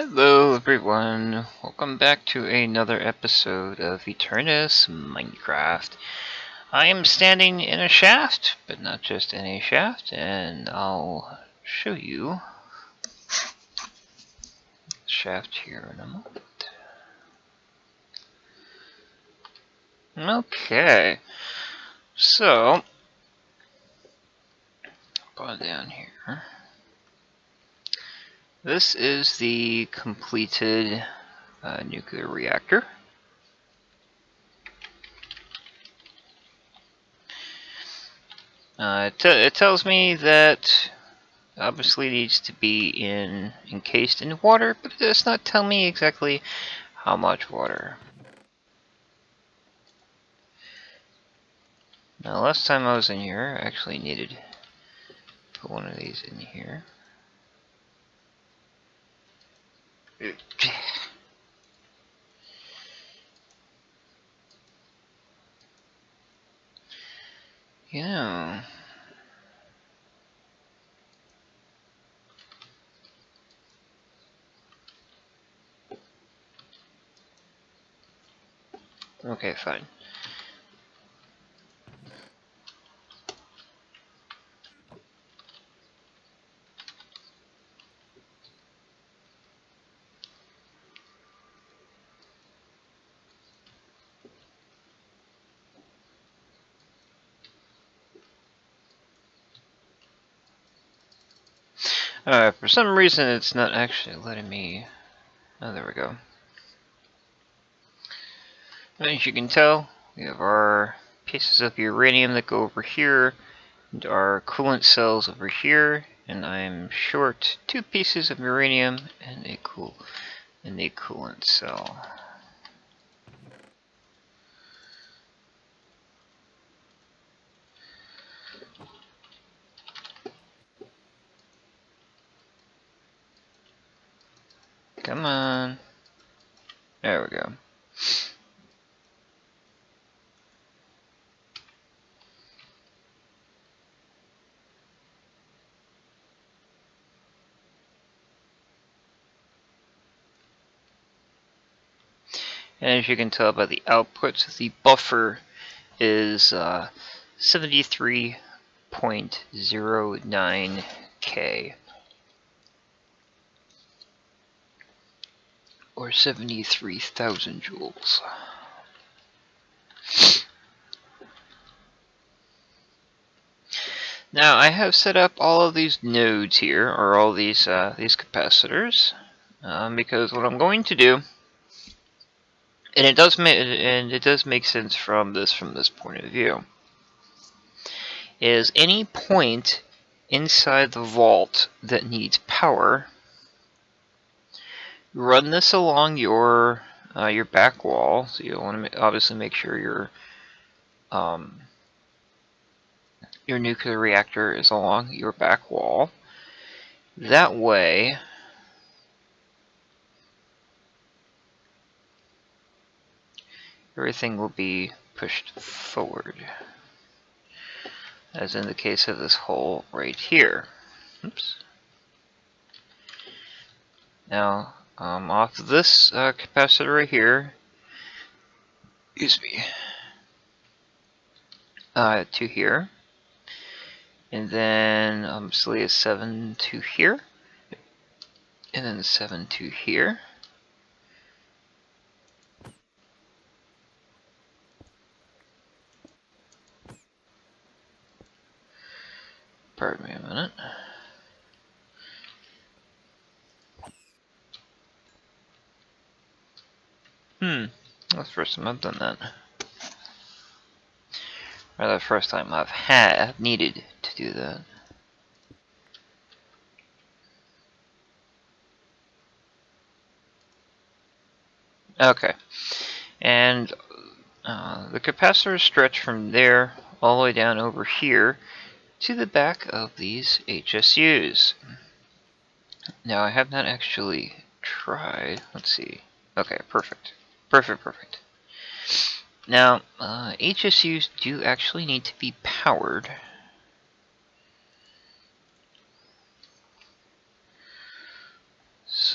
Hello everyone, welcome back to another episode of Aternos Minecraft. I am standing in a shaft, but not just in a shaft, and I'll show you the shaft here in a moment. Okay, so, put it down here. This is the completed nuclear reactor. It tells me that obviously needs to be encased in water, but it does not tell me exactly how much water. Now, last time I was in here, I actually needed to put one of these in here. You know, okay, fine. For some reason it's not actually letting me... Oh, there we go. As you can tell, we have our pieces of uranium that go over here, and our coolant cells over here, and I'm short 2 pieces of uranium and a coolant cell. Come on. There we go. And as you can tell by the outputs, the buffer is 73.09K. Or 73,000 joules. Now I have set up all of these nodes here, or all these capacitors, because what I'm going to do, and it does make sense from this point of view, is any point inside the vault that needs power, run this along your back wall. So you want to obviously make sure your nuclear reactor is along your back wall. That way, everything will be pushed forward, as in the case of this hole right here. Oops. Now, off this capacitor right here, excuse me, to here, and then obviously a 7 to here, and then 7 to here. Pardon me a minute. That's the first time I've done that. Or the first time I've needed to do that. Okay, and the capacitors stretch from there all the way down over here to the back of these HSUs. Now I have not actually tried. Let's see. Okay, perfect. Perfect. Now, HSUs do actually need to be powered.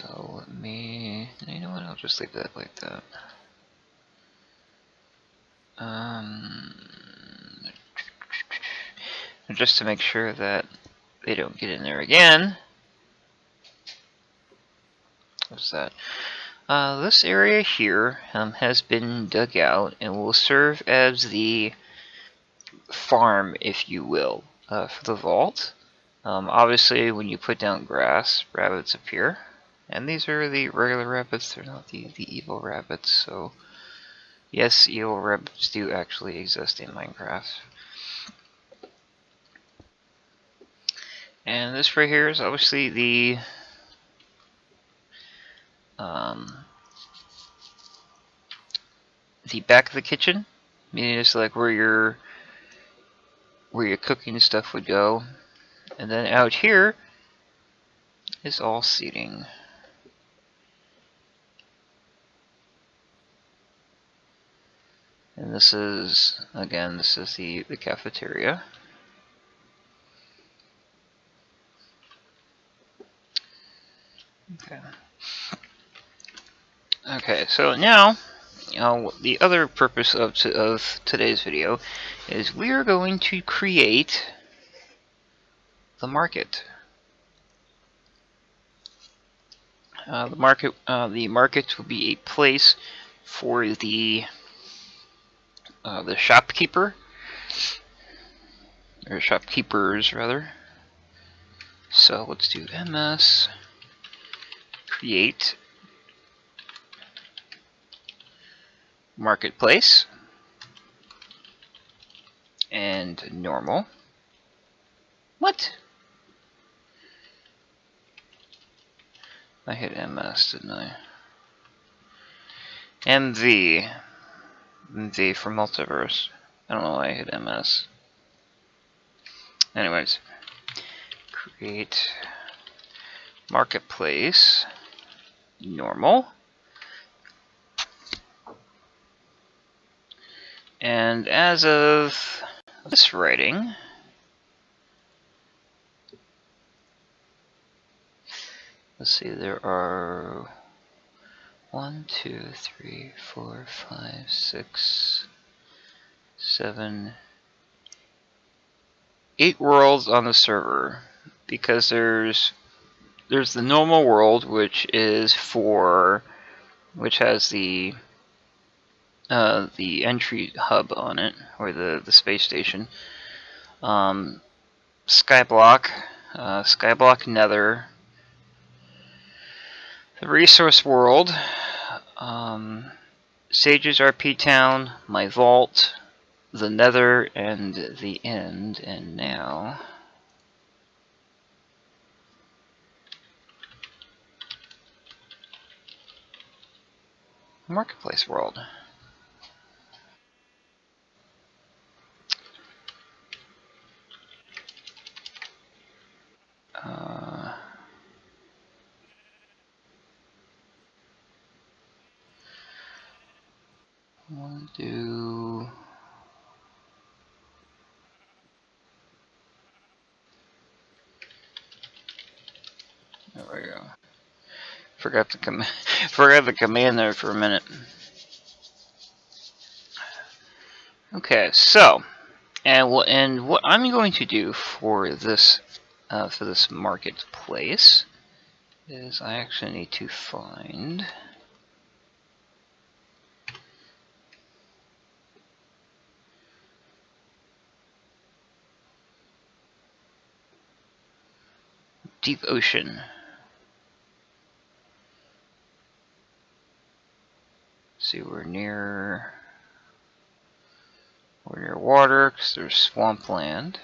So let You know what? I'll just leave that like that. Just to make sure that they don't get in there again. What's that? This area here has been dug out and will serve as the farm, if you will, for the vault. Obviously, when you put down grass, rabbits appear. And these are the regular rabbits, they're not the evil rabbits, so yes, evil rabbits do actually exist in Minecraft. And this right here is obviously the back of the kitchen, meaning it's like where your cooking stuff would go. And then out here is all seating. And this is, again, this is the cafeteria. Okay. Okay, so now, the other purpose of today's video is we are going to create the market. The market will be a place for the shopkeeper, or shopkeepers rather. So let's do ms create marketplace and normal. What? I hit ms, didn't I? MV for multiverse. I don't know why I hit ms. Anyways, create marketplace normal. And as of this writing, let's see, there are 1, 2, 3, 4, 5, 6, 7, 8 worlds on the server, because there's the normal world, which has the entry hub on it, or the space station. Skyblock, Skyblock Nether, the resource world, Sage's RP Town, my vault, the Nether, and the end. And now marketplace world. We'll do there we go. Forgot the command there for a minute. Okay, so what I'm going to do for this marketplace is I actually need to find deep ocean. See, we're near water because there's swampland.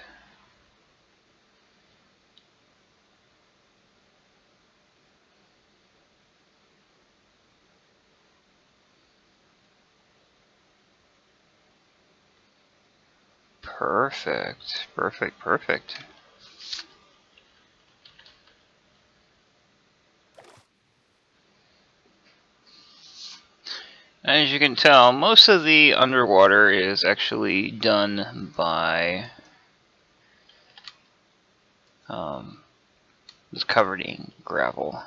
Perfect, perfect, perfect. As you can tell, most of the underwater is actually done by it's covered in gravel.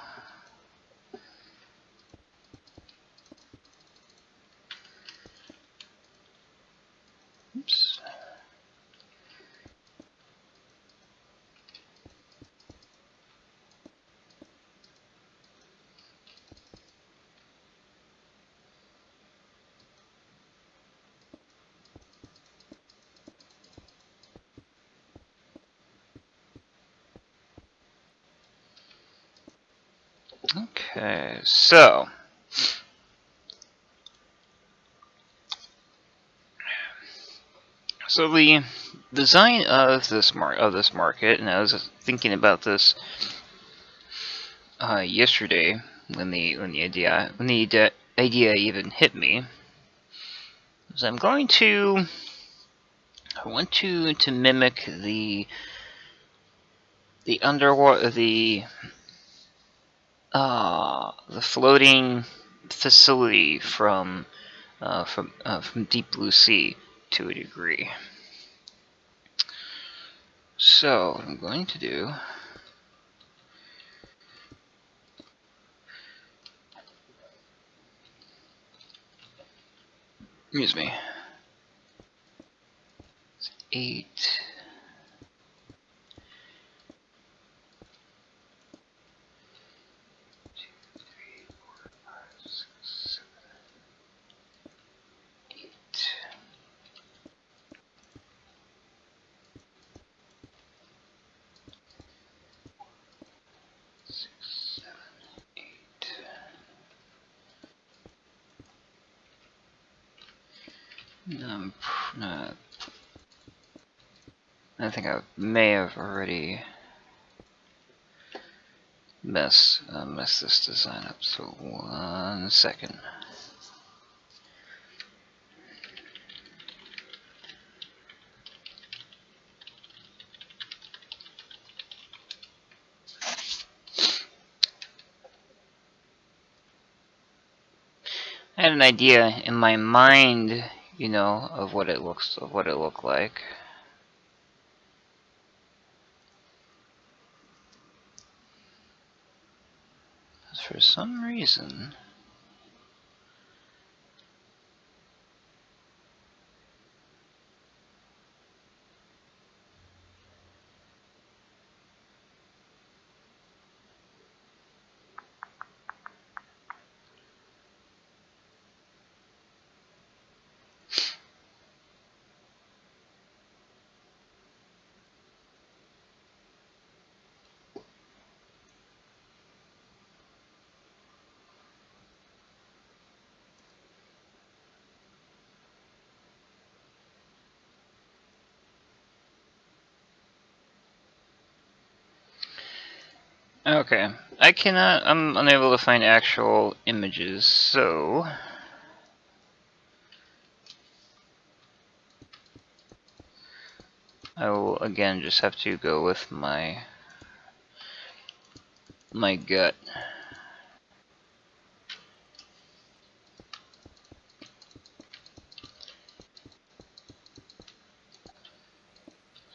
Okay, so the design of this market, and I was thinking about this yesterday when the idea even hit me. Is I want to mimic the underwater the floating facility from Deep Blue Sea to a degree. So what I'm going to do, excuse me, 8. I think I may have already messed this design up. So 1 second. I had an idea in my mind, you know, of what it looked like. For some reason, okay, I'm unable to find actual images, so I will again just have to go with my gut.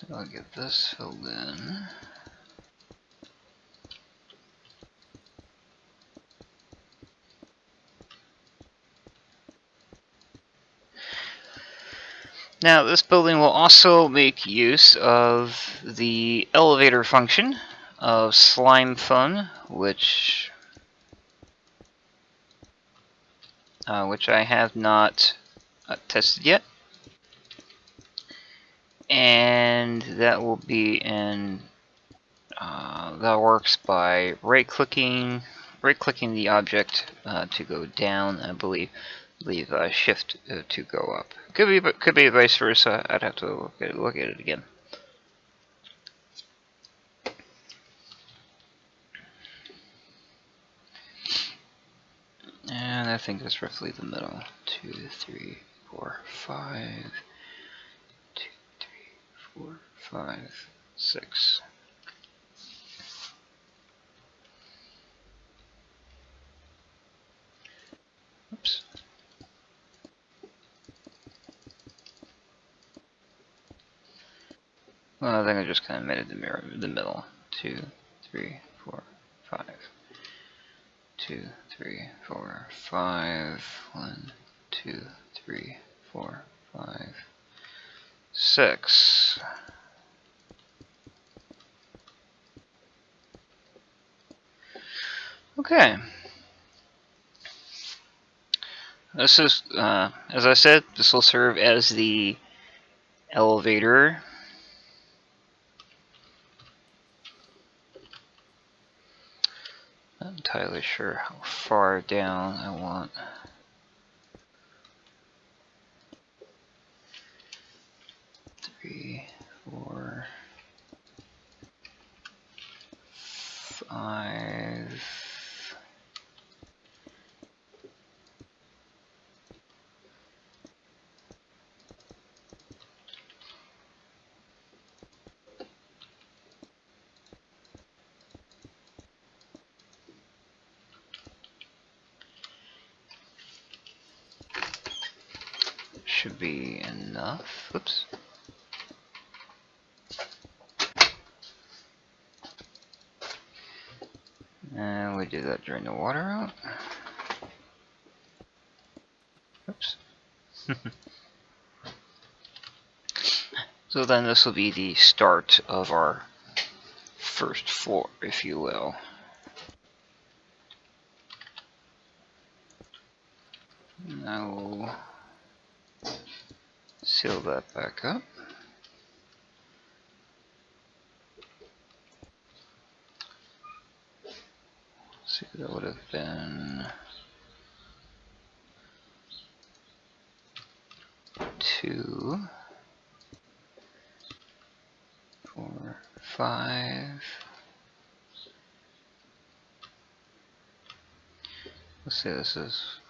So I'll get this filled in. Now, this building will also make use of the elevator function of Slime Fun, which I have not tested yet, and that will be in that works by right-clicking the object to go down. I believe shift to go up. Could be vice versa. I'd have to look at it again. And I think that's roughly the middle. 2, 3, 4, 5. 2, 3, 4, 5, 6. Oops. Well, I think I just kind of made it the middle. 2, 3, 4, 5. 2, 3, 4, 5. 1, 2, 3, 4, 5, 6. Okay. This is, as I said, this will serve as the elevator. Not entirely sure how far down I want. Three, 4, 5. Should be enough. Oops. And we did that during the water out. Oops. So then this will be the start of our first floor, if you will. Now we'll seal that back up. Let's see, that would have been 2, 4, 5. Let's say this is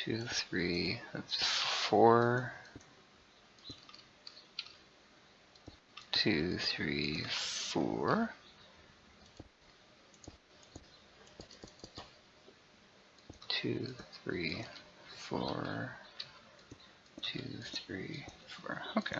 2, 3, that's 4, 2, 3, 4. 2, 3, 4, 2, 3, 4. Okay.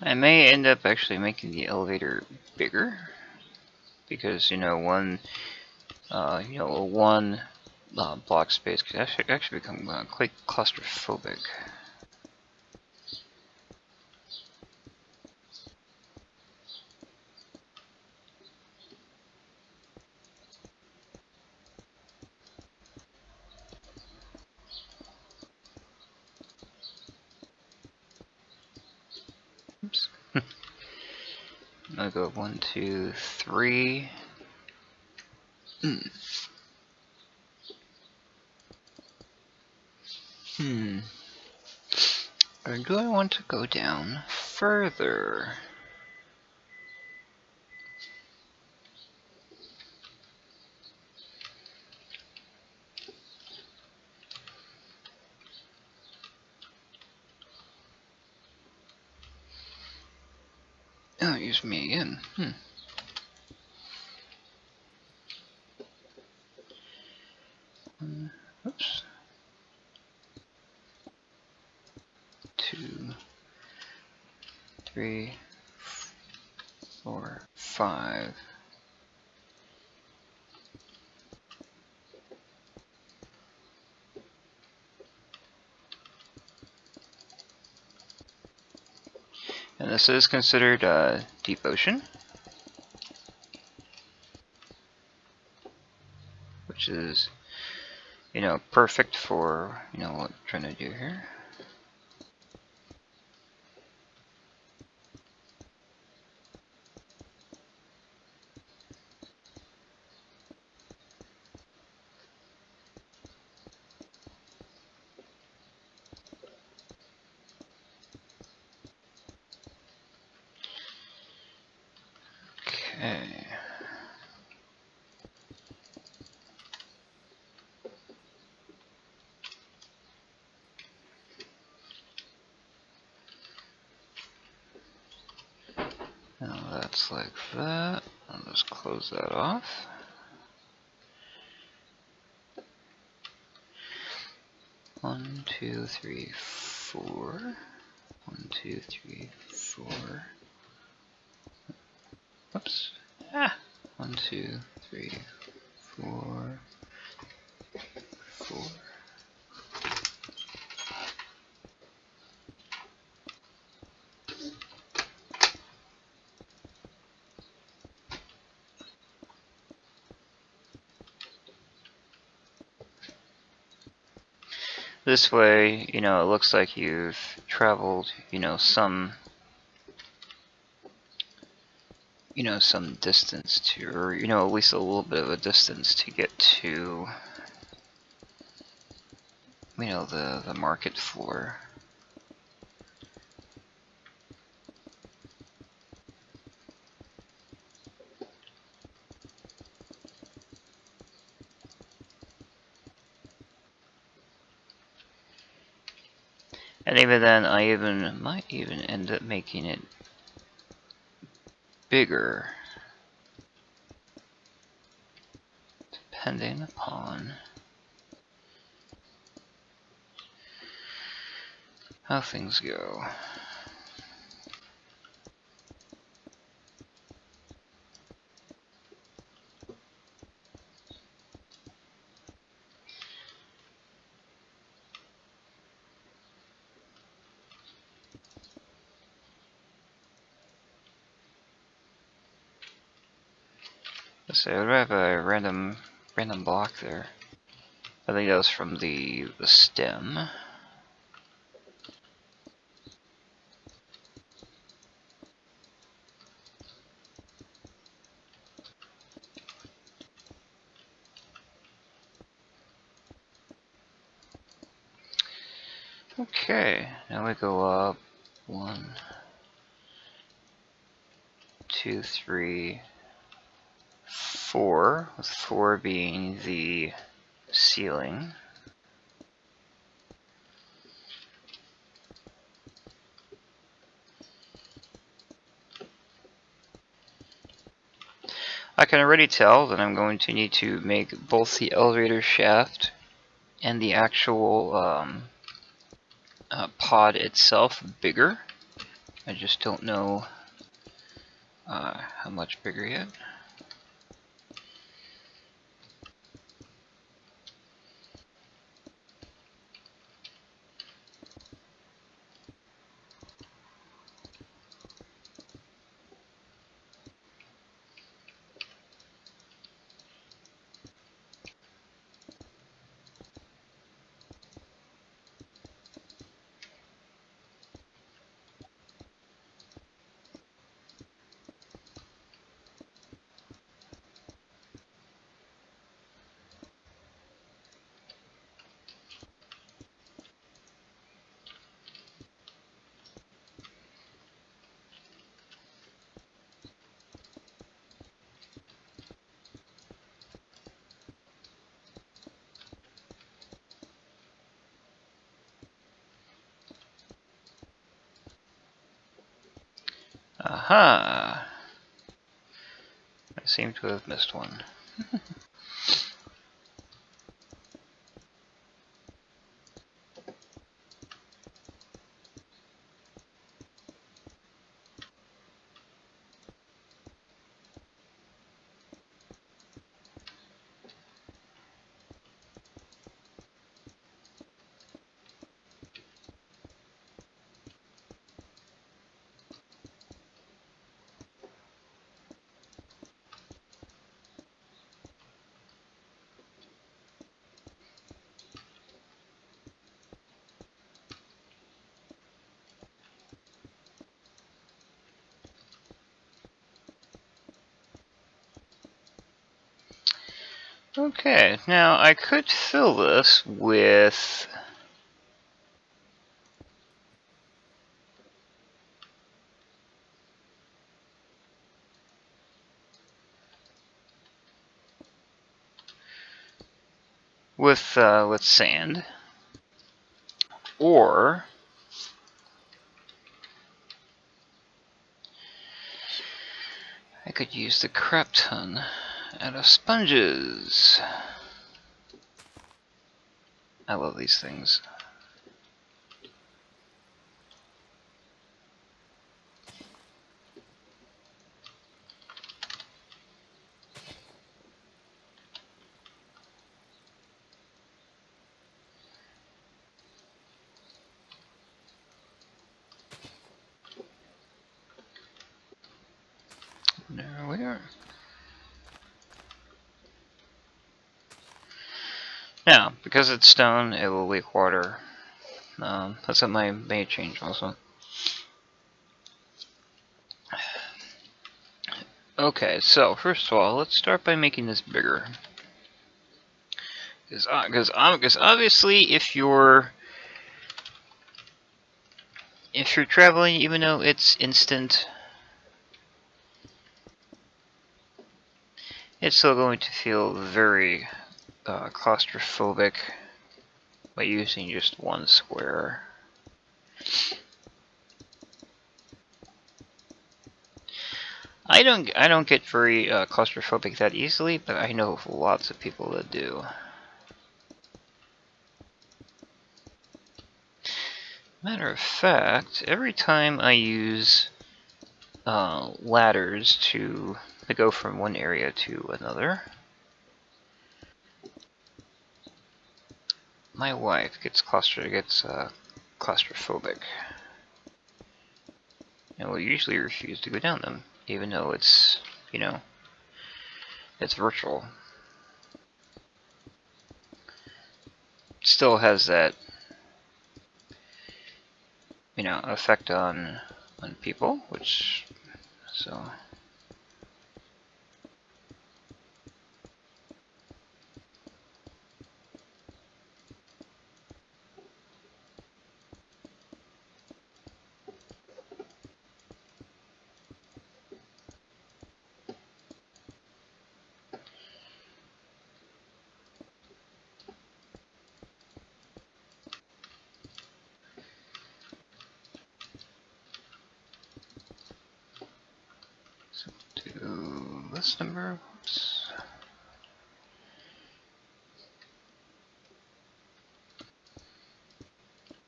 I may end up actually making the elevator bigger because one block space could actually become quite claustrophobic. Oops. I'll go 1, 2, 3. Or do I want to go down further? Oh, use me again. Oops. 2, 3, 4, 5. And this is considered deep ocean, which is, perfect for, what I'm trying to do here. Okay. Now that's like that. I'll just close that off. One, 2, 3, 4. 1, 2, 3, 4. Oops. 1, 2, 3, 4, 4. This way, you know, it looks like you've traveled, you know, some distance to, or, you know, at least a little bit of a distance to get to, you know, the market floor. And even then, I might even end up making it bigger, depending upon how things go. So I would have a random block there. I think that was from the stem. Okay, now we go up 1, 2, 3, 4, with 4 being the ceiling. I can already tell that I'm going to need to make both the elevator shaft and the actual pod itself bigger. I just don't know how much bigger yet. Aha! I seem to have missed one. Okay, now I could fill this with sand, or I could use the crap ton out of sponges. I love these things. Now, because it's stone, it will leak water. That's what may change also. Okay, so first of all, let's start by making this bigger. Because obviously, if you're traveling, even though it's instant, it's still going to feel very claustrophobic by using just one square. I don't get very claustrophobic that easily, but I know lots of people that do. Matter of fact, every time I use ladders to go from one area to another, my wife gets claustrophobic, and will usually refuse to go down them, even though it's, you know, it's virtual. It still has that, you know, effect on people, which, so. Do this number, oops.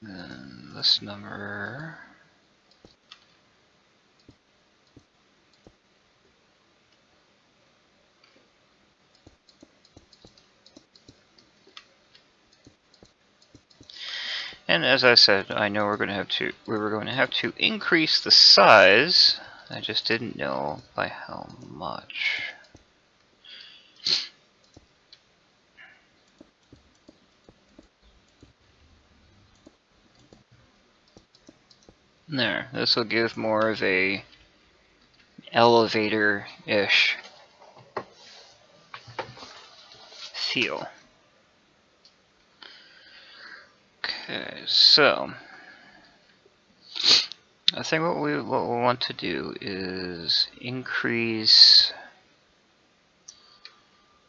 Then this number. And as I said, I know we were going to have to increase the size. I just didn't know by how much. There, this will give more of a elevator-ish feel. Okay, so I think what we want to do is increase,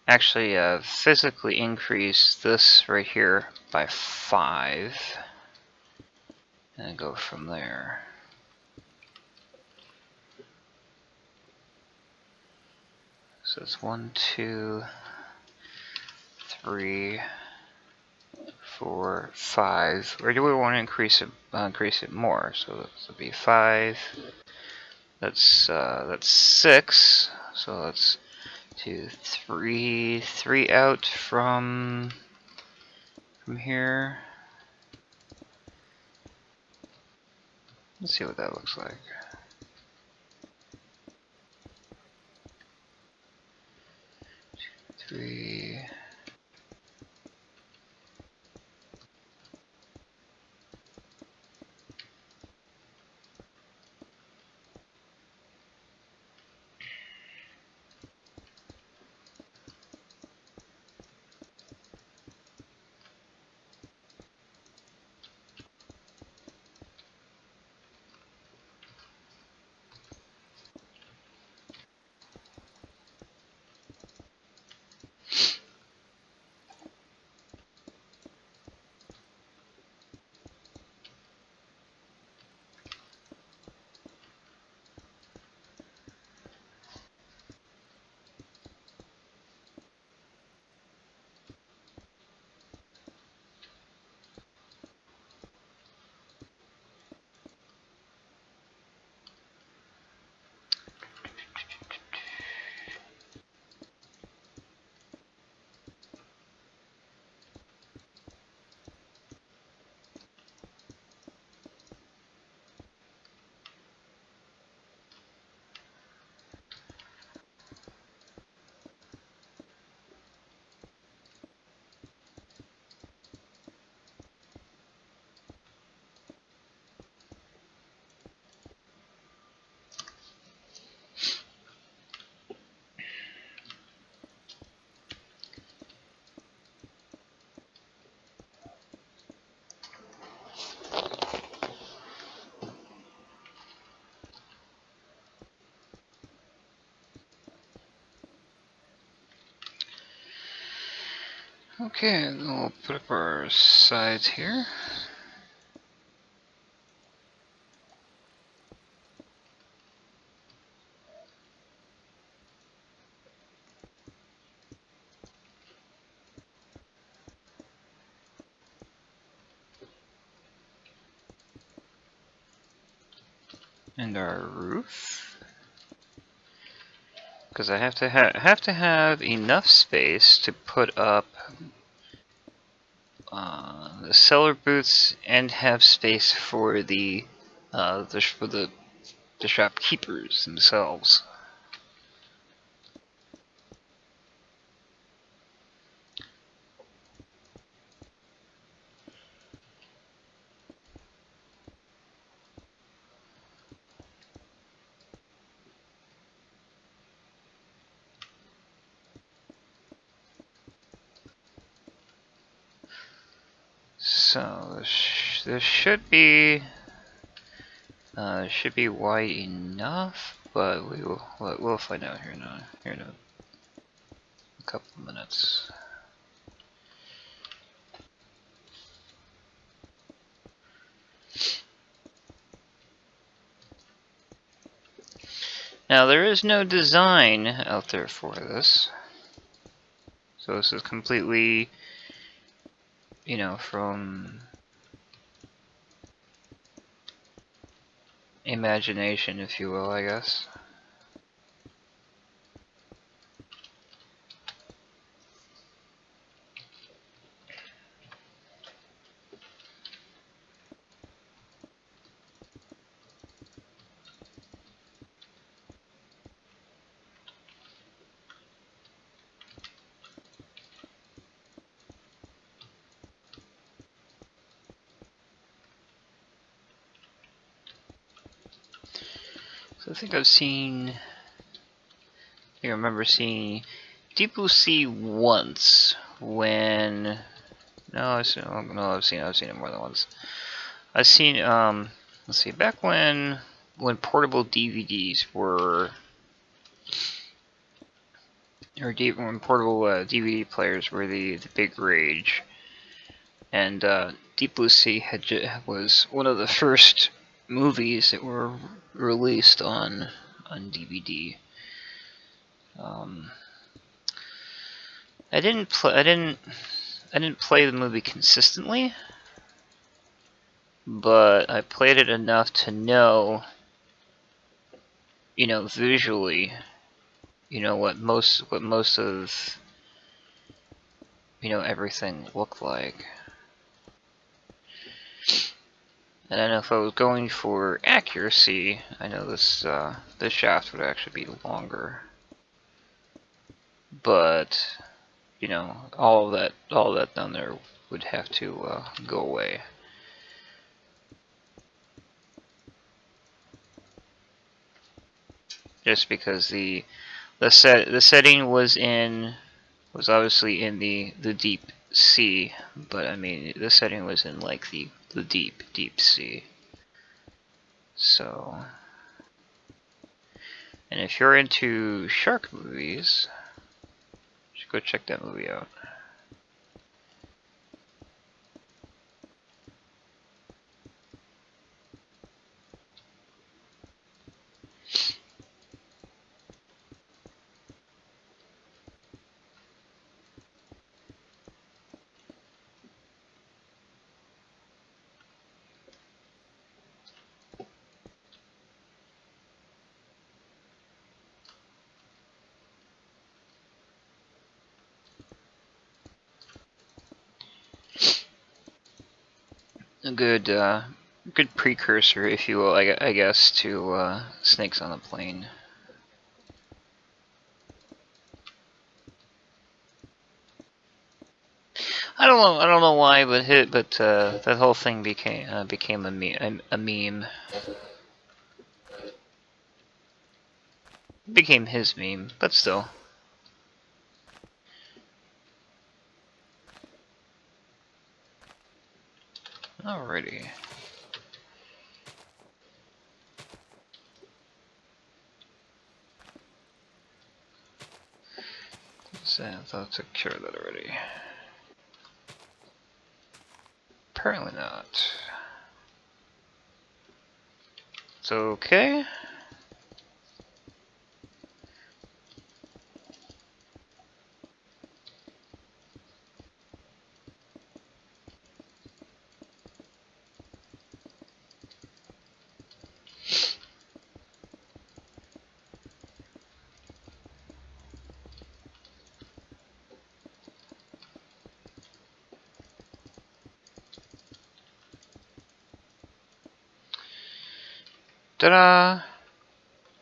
actually physically increase this right here by 5, and go from there. So it's 1, 2, 3, 4, 5. Or do we want to increase it more? So this will be 5. That's 6. So that's 2, 3, 3 out from here. Let's see what that looks like. Three. Okay, then we'll put up our sides here. And our roof, because I have to have enough space to put up the cellar booths and have space for the shopkeepers themselves. So this should be wide enough, but we'll find out here in a couple of minutes. Now there is no design out there for this, so this is completely, you know, from imagination, if you will, I guess. So I think I remember seeing Deep Blue Sea once when, I've seen it more than once. I've seen, let's see, back when portable DVDs were, when portable DVD players were the big rage, and Deep Blue Sea was one of the first movies that were released on DVD. I didn't play the movie consistently, but I played it enough to know, you know, visually, you know, what most of, you know, everything looked like. And I know if I was going for accuracy, I know this shaft would actually be longer. But, you know, all that down there would have to go away. Just because the setting was obviously in the deep sea, but I mean the setting was in like the deep sea. So, and if you're into shark movies, you should go check that movie out. A good precursor, if you will, I guess, to Snakes on a Plane. I don't know why, but that whole thing became a meme. It became his meme, but still. Alrighty. So I thought I took care of that already. Apparently not. It's okay. Ta-da!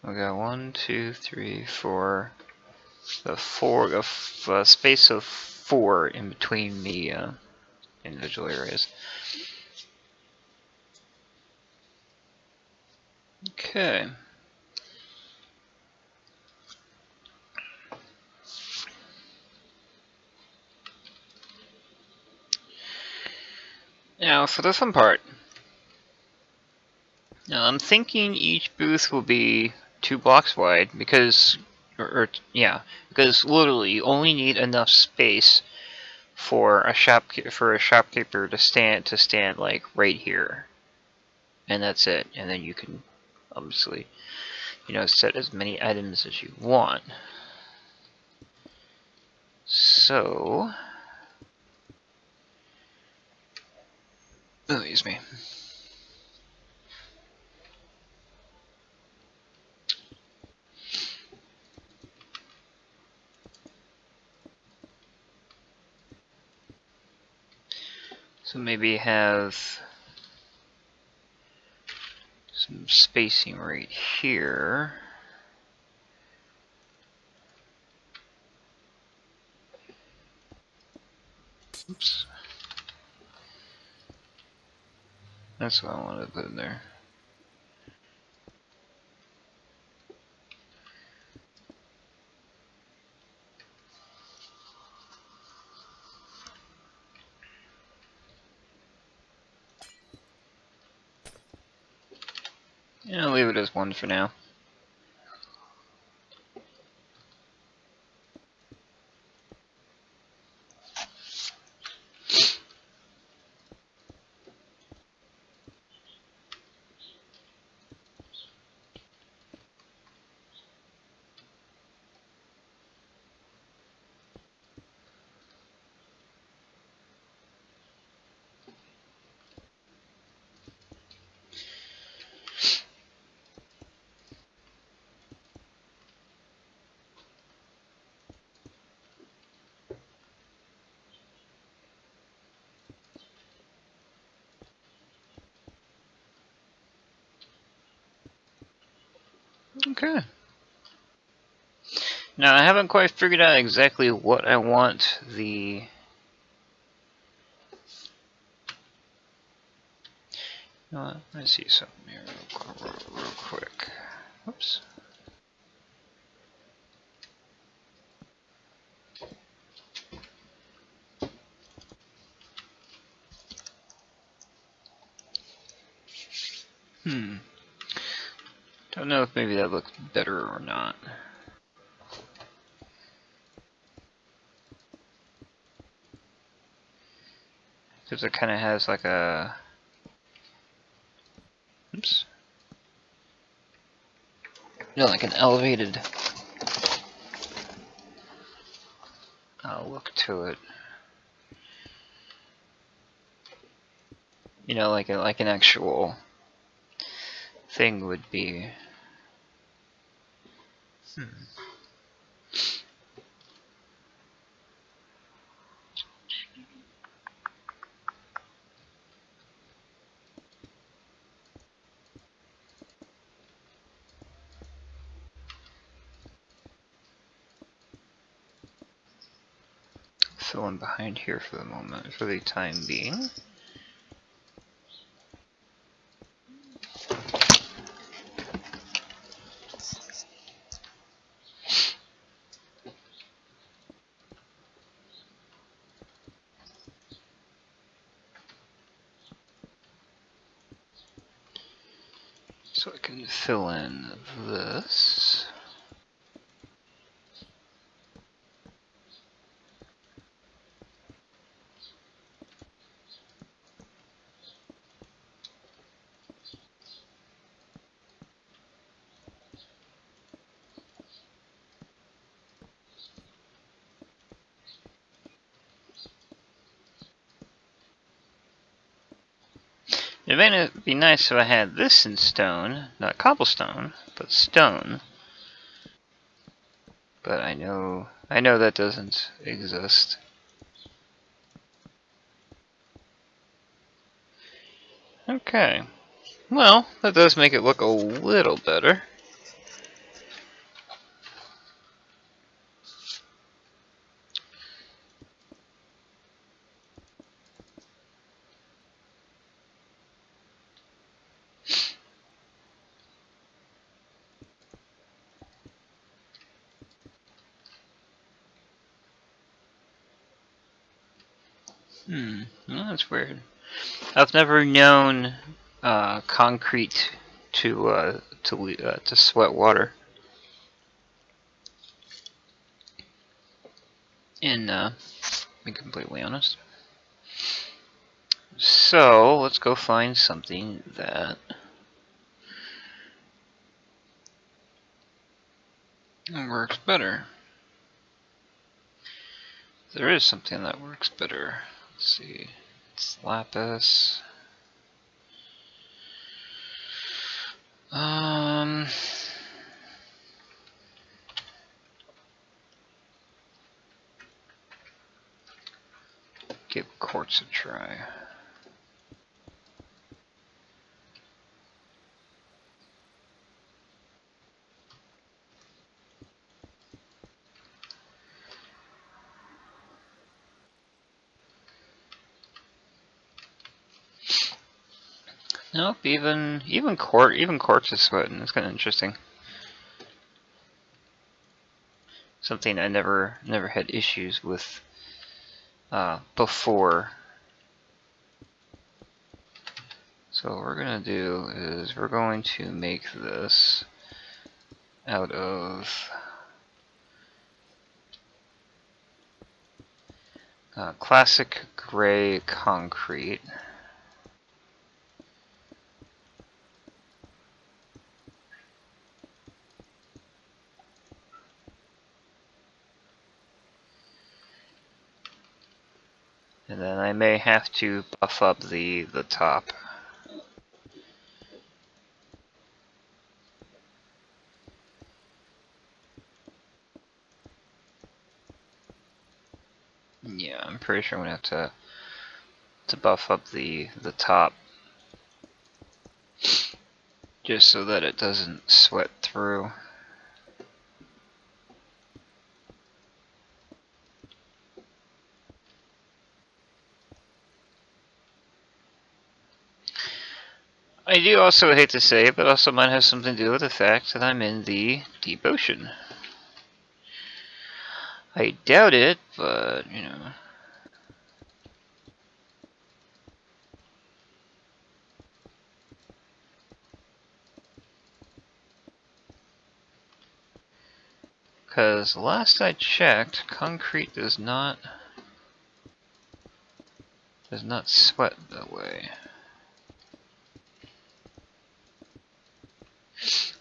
We got 1, 2, 3, 4. A space of 4 in between the individual areas. Okay. Now for the fun part. Now I'm thinking each booth will be 2 blocks wide because, because literally you only need enough space for a shopkeeper to stand like right here, and that's it. And then you can obviously, set as many items as you want. So, excuse me. So maybe have some spacing right here. Oops. That's what I wanted to put in there. Yeah, I'll leave it as 1 for now. Okay. Now I haven't quite figured out exactly what I want the let's see something here real quick. Oops. Don't know if maybe that looks better or not. Because it kind of has like a... Oops. Like an elevated look to it. Like an actual thing would be. Fill in behind here for the moment, for the time being. So I can fill in this. It may be nice if I had this in stone, not cobblestone, but stone. But I know that doesn't exist. Okay. Well, that does make it look a little better. Well, that's weird. I've never known concrete to sweat water. And to be completely honest. So let's go find something that works better. There is something that works better. Let's see. It's lapis. Give quartz a try. Nope, even quartz is sweating. It's kind of interesting. Something I never had issues with before. So what we're gonna do is we're going to make this out of classic gray concrete. And then I may have to buff up the top. Yeah, I'm pretty sure I'm gonna have to buff up the top, just so that it doesn't sweat through. I do also hate to say it, but also might have something to do with the fact that I'm in the deep ocean. I doubt it, but you know. Because last I checked, concrete does not sweat that way.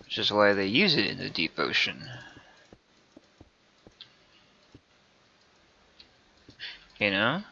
Which is why they use it in the deep ocean. You know?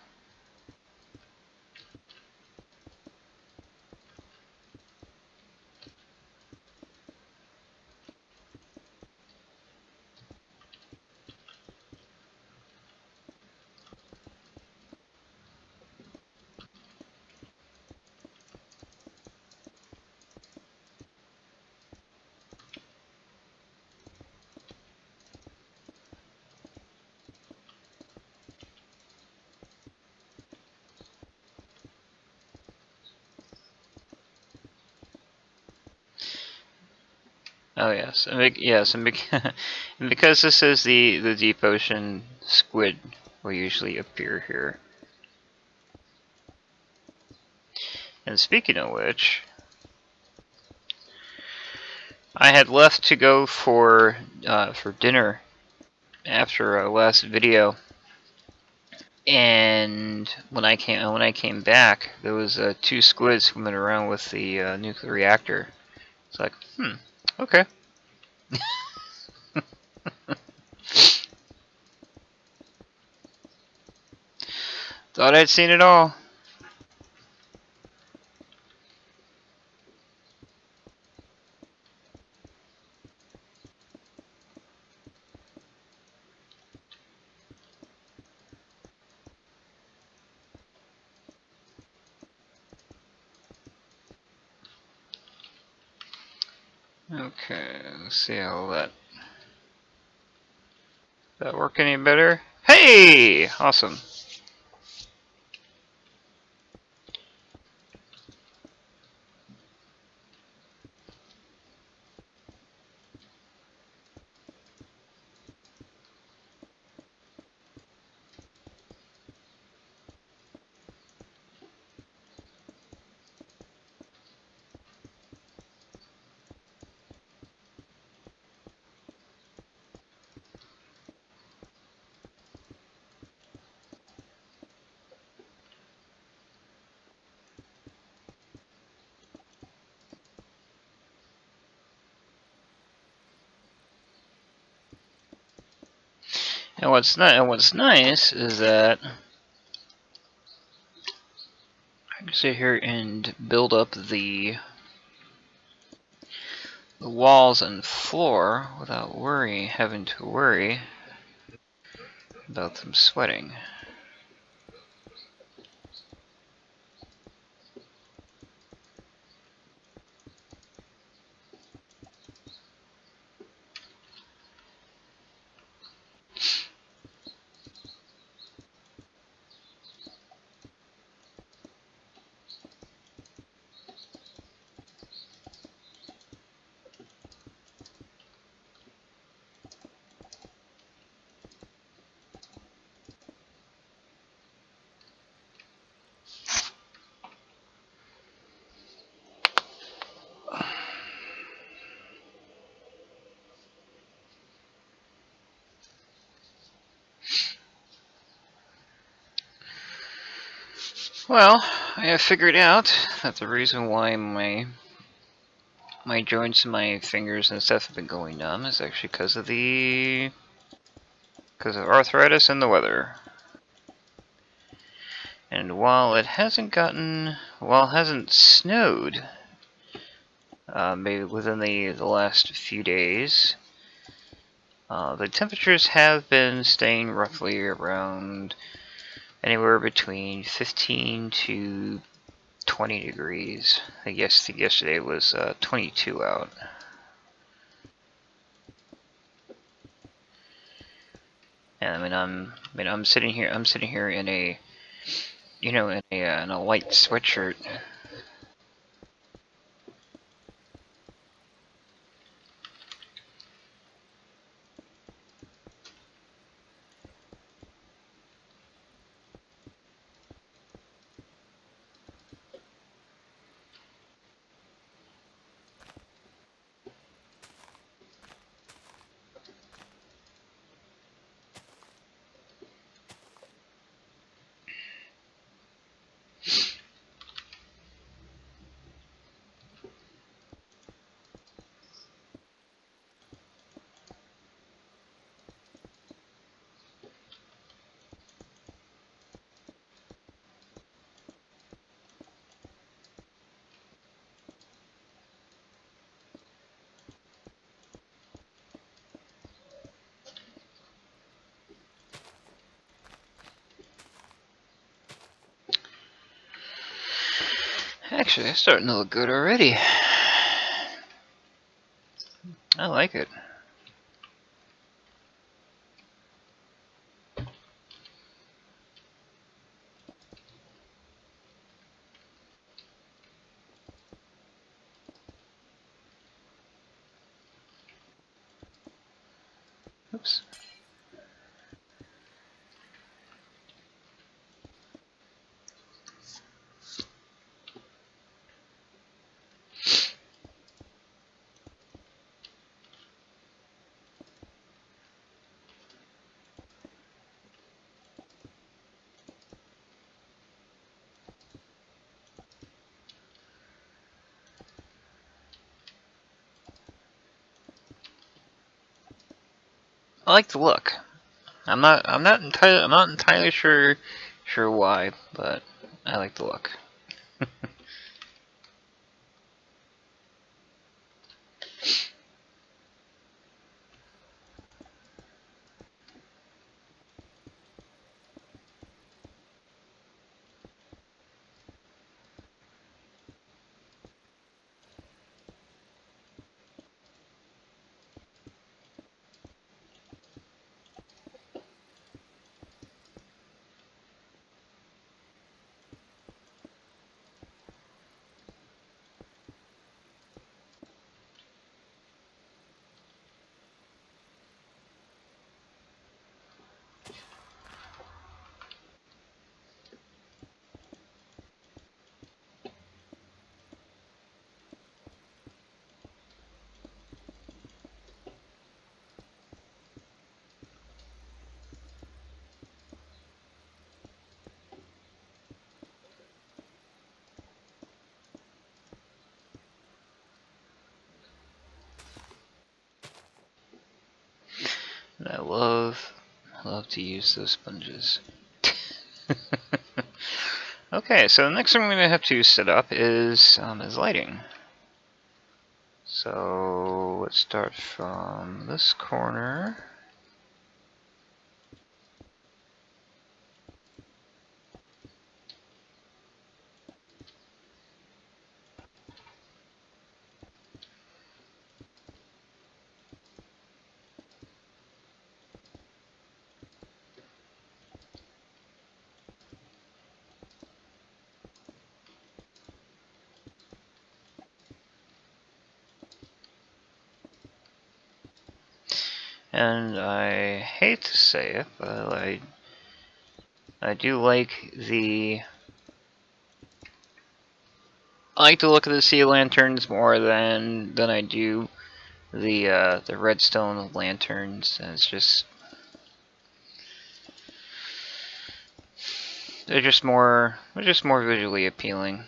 Oh yes, and because this is the deep ocean, squid will usually appear here. And speaking of which, I had left to go for dinner after our last video, and when I came back, there was 2 squids swimming around with the nuclear reactor. It's like, okay. Thought I'd seen it all. Okay, let's see how that work any better? Hey! Awesome. And what's nice is that I can sit here and build up the walls and floor without having to worry about them sweating. Well, I have figured out that the reason why my joints and my fingers and stuff have been going numb is actually because of arthritis and the weather. And while it hasn't snowed, maybe within the last few days, the temperatures have been staying roughly around anywhere between 15 to 20 degrees. I guess yesterday was 22 out. And I'm sitting here in a in a white sweatshirt. Actually, it's starting to look good already. I like it. Oops. I like the look. I'm not entirely sure why, but I like the look. love to use those sponges. Okay, so the next thing we're going to have to set up is lighting. So let's start from this corner. And I hate to say it, but I do like the look of the sea lanterns more than I do the redstone lanterns. And it's just they're just more visually appealing.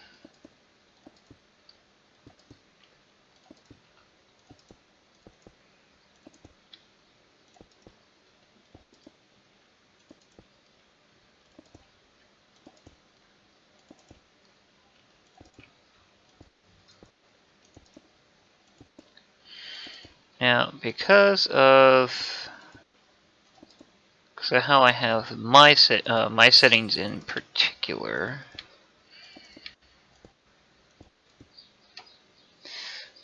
Now, because of how I have my settings in particular,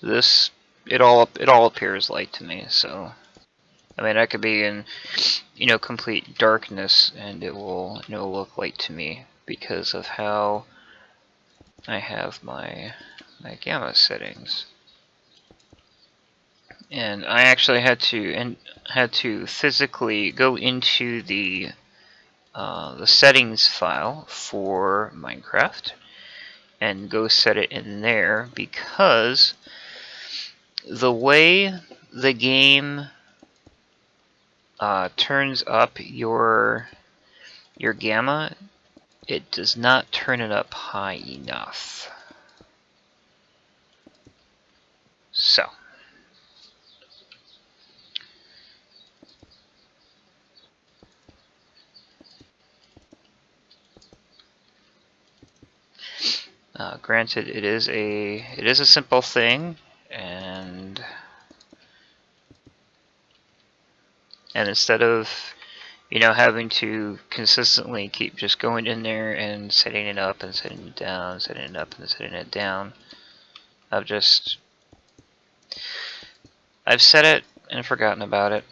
it all appears light to me. So, I mean, I could be in complete darkness and it will look light to me because of how I have my gamma settings. And I actually had to physically go into the settings file for Minecraft and go set it in there, because the way the game turns up your gamma, it does not turn it up high enough. So granted, it is a simple thing, and instead of having to consistently keep just going in there and setting it up and setting it down, setting it up and setting it down, I've set it and forgotten about it.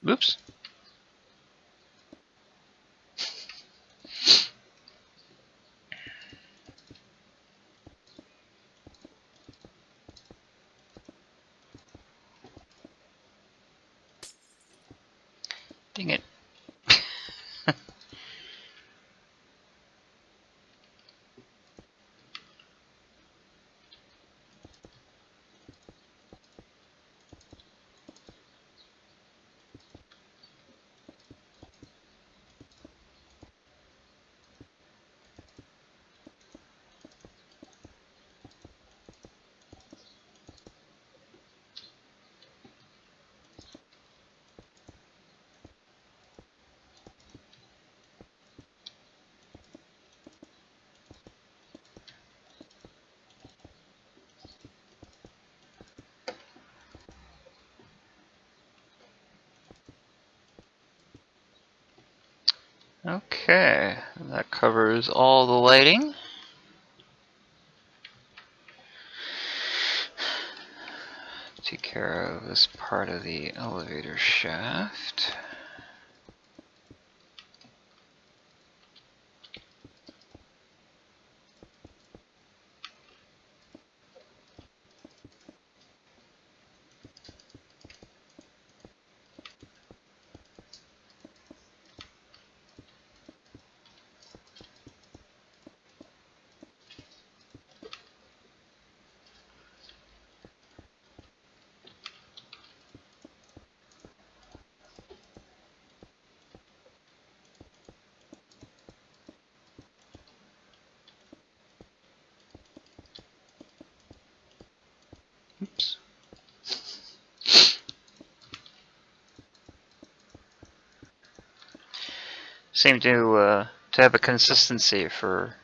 Oops. Dang it. Okay, that covers all the lighting. Take care of this part of the elevator shaft. Oops. Seem to have a consistency for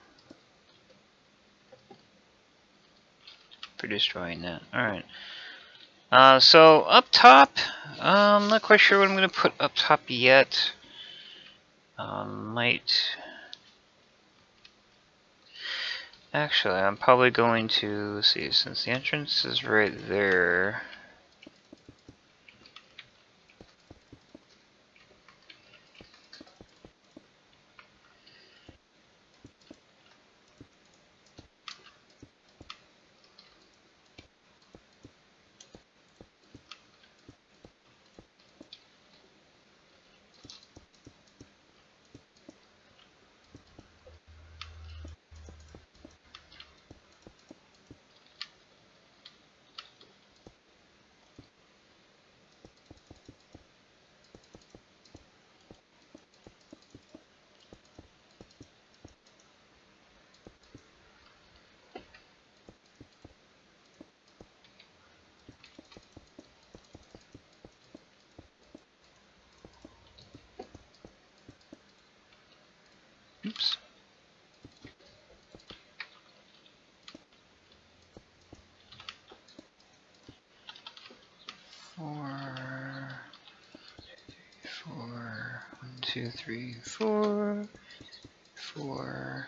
destroying that. Alright. So up top, I'm not quite sure what I'm going to put up top yet. Actually, I'm probably going to, let's see, since the entrance is right there. Oops. Four, 1, 2, 3, 4, 4.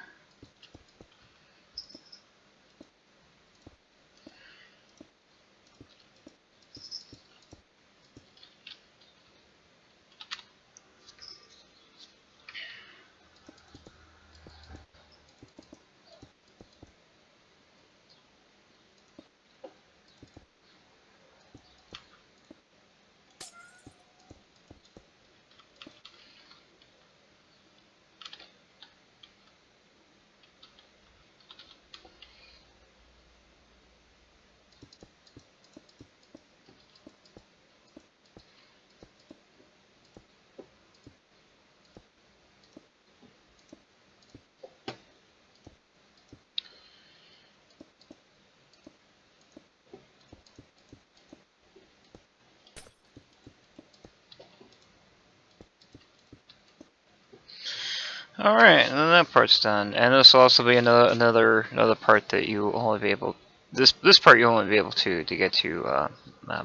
Alright, and then that part's done. And this will also be another part that you will only be able, this part you'll only be able to get to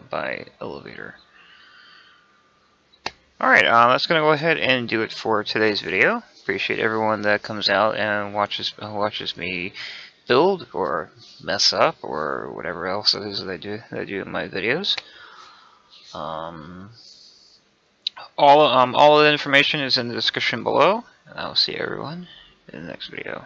by elevator. Alright, that's gonna go ahead and do it for today's video. Appreciate everyone that comes out and watches me build or mess up or whatever else it is that I do in my videos. All of the information is in the description below. I'll see everyone in the next video.